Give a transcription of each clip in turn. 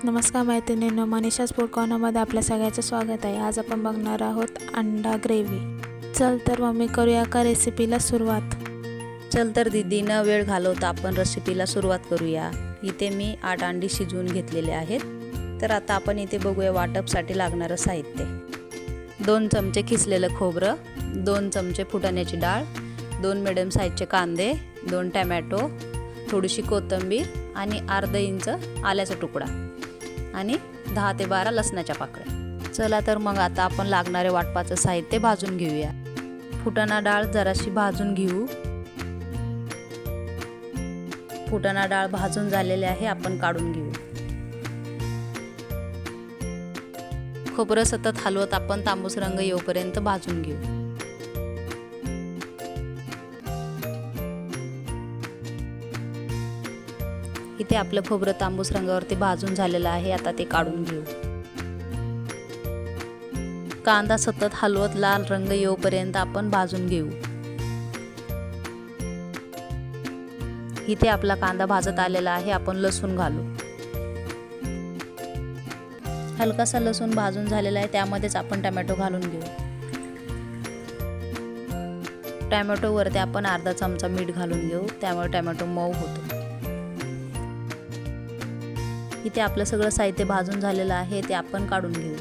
नमस्कार मैत्रिणींनो, मनीषाज फूड कॉर्नरमध्ये आपल्या सगळ्यांचं स्वागत आहे। आज आपण बघणार आहोत अंडा ग्रेव्ही। चल तर मम्मी करूया का रेसिपीला सुरुवात। चल तर दीदी, न वेळ घालवता आपण रेसिपीला सुरुवात करूया। इथे मी 8 अंडी शिजवून घेतलेले आहेत। तर आता आपण इथे बघूया वाटपसाठी लागणारं साहित्य। 2 चमचे किसलेलं खोबरं, 2 चमचे फुटाण्याची डाळ, 2 मिडियम साईजचे कांदे, 2 टोमॅटो, थोडीशी कोथिंबीर आणि अर्धा इंच आल्याचा तुकडा आणि 10 ते 12 लसणाच्या पाकळ्या। चला तर मग आता आपण लागणारे वाटपाचं साहित्य भाजून घेऊया। फुटाणा डाळ जराशी भाजून घेऊ। फुटाणा डाळ भाजून झालेले आहे, आपण काढून घेऊ। खोबरं सतत हलवत आपण तांबूस रंग येऊपर्यंत भाजून घेऊ। इथे आपलं खोबरं तांबूस रंगावरती भाजून झालेलं आहे, आता ते काढून घेऊ। कांदा सतत हलवत लाल रंग येऊपर्यंत आपण भाजून घेऊ। इथे आपला कांदा भाजत आलेला आहे, आपण लसूण घालू। हलकासा लसूण भाजून झालेला आहे, त्यामध्येच आपण टोमॅटो घालून घेऊ। टोमॅटो वरती आपण अर्धा चमचा मीठ घालून घेऊ, त्यामुळे टोमॅटो मऊ होतो। इथे आपलं सगळं साहित्य भाजून झालेलं आहे, ते आपण काढून घेऊ।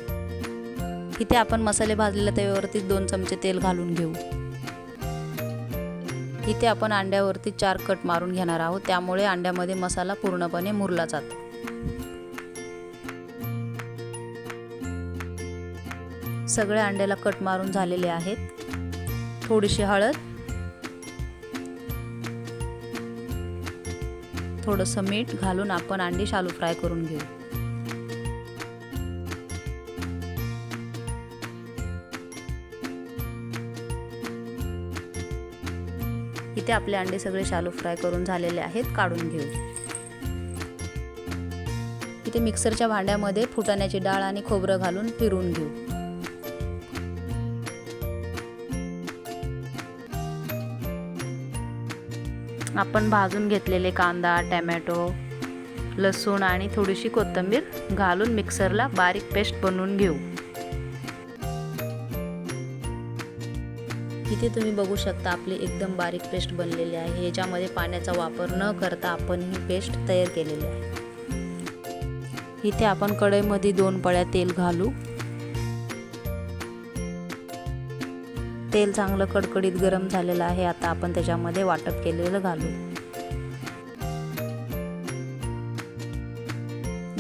इथे आपण मसाले भाजलेल्या तव्यावरती 2 चमचे तेल घालून घेऊ। इथे आपण अंड्यावरती 4 कट मारून घेणार आहोत, त्यामुळे अंड्यामध्ये मसाला पूर्णपणे मुरला जातो। सगळ्या अंड्याला कट मारून झालेले आहेत। थोडीशी हळद, थोडंसं मीठ घालून आपण अंडी शालो फ्राय करून घेऊ। इथे आपले अंडे सगळे शालो फ्राय करून झालेले आहेत, काढून घेऊ। इथे मिक्सरच्या भांड्यामध्ये फुटाण्याची डाळ आणि खोबरं घालून फिरवून घेऊ। आपण भाजून घेतलेले कांदा, टोमॅटो, लसूण आणि थोडीशी कोथिंबीर घालून मिक्सरला बारीक पेस्ट बनवून घेऊ। इथे तुम्ही बघू शकता आपली एकदम बारीक पेस्ट बनलेली आहे। याच्यामध्ये पाण्याचा वापर न करता आपण ही पेस्ट तयार केलेली आहे। इथे आपण कढईमध्ये 2 पळ्या तेल घालू। तेल चांगलं कडकडीत गरम झालेलं आहे, आता आपण त्याच्यामध्ये वाटप केलेलं घालू।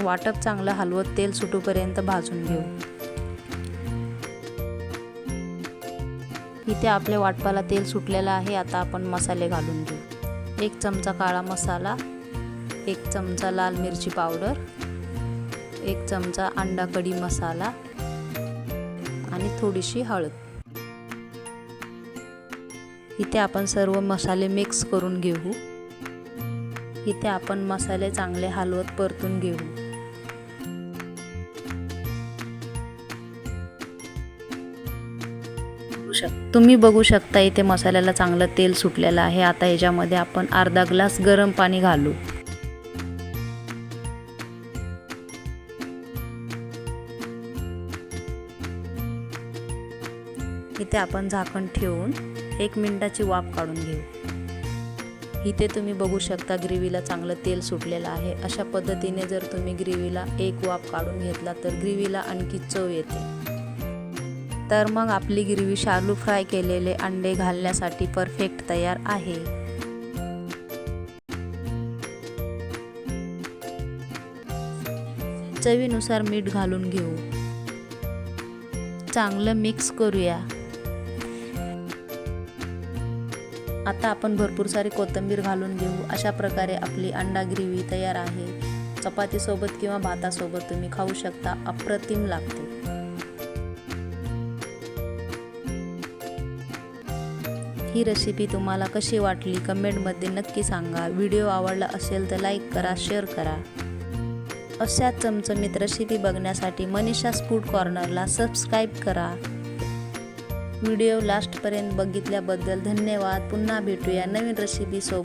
वाटप चांगलं हलवत तेल सुटूपर्यंत भाजून घेऊ। इथे आपल्या वाटपाला तेल सुटलेलं आहे, आता आपण मसाले घालून घेऊ। 1 चमचा काळा मसाला, 1 चमचा लाल मिरची पावडर, 1 चमचा अंडा कढी मसाला आणि थोडीशी हळद। इथे आपण सर्व मसाले मिक्स करून घेऊ। इथे आपण मसाले चांगले हलवत परतून घेऊ। तुम्ही बघू शकता इथे मसाल्याला चांगलं तेल सुटलेलं आहे। आता याच्यामध्ये आपण अर्धा ग्लास गरम पाणी घालू। इथे आपण झाकण ठेवून 1 मिनिटाची वाफ काढून घेऊ। इथे तुम्ही बघू शकता ग्रेव्हीला चांगलं तेल सुटलेलं आहे। अशा पद्धतीने जर तुम्ही ग्रेव्हीला 1 वाफ काढून घेतला तर ग्रेव्हीला आणखी चव येते। तर मग आपली ग्रेव्ही शालो फ्राय केलेले अंडे घालण्यासाठी परफेक्ट तयार आहे। चवीनुसार मीठ घालून घेऊ। चांगलं मिक्स करूया। आता आपण भरपूर सारी कोथिंबीर घालून घेऊ। अशा प्रकारे आपली अंडा ग्रेव्ही तयार आहे। चपाती सोबत किंवा भातासोबत तुम्ही खाऊ शकता, अप्रतिम लागते। ही रेसिपी तुम्हाला कशी वाटली कमेंटमध्ये नक्की सांगा। व्हिडिओ आवडला असेल तर लाईक करा, शेअर करा। अशाच चमचमीत रेसिपी बघण्यासाठी मनीषाज फूड कॉर्नरला सबस्क्राईब करा। व्हिडिओ लास्टपर्यंत बघितल्याबद्दल धन्यवाद। पुन्हा भेटूया नवीन रेसिपी सोबत।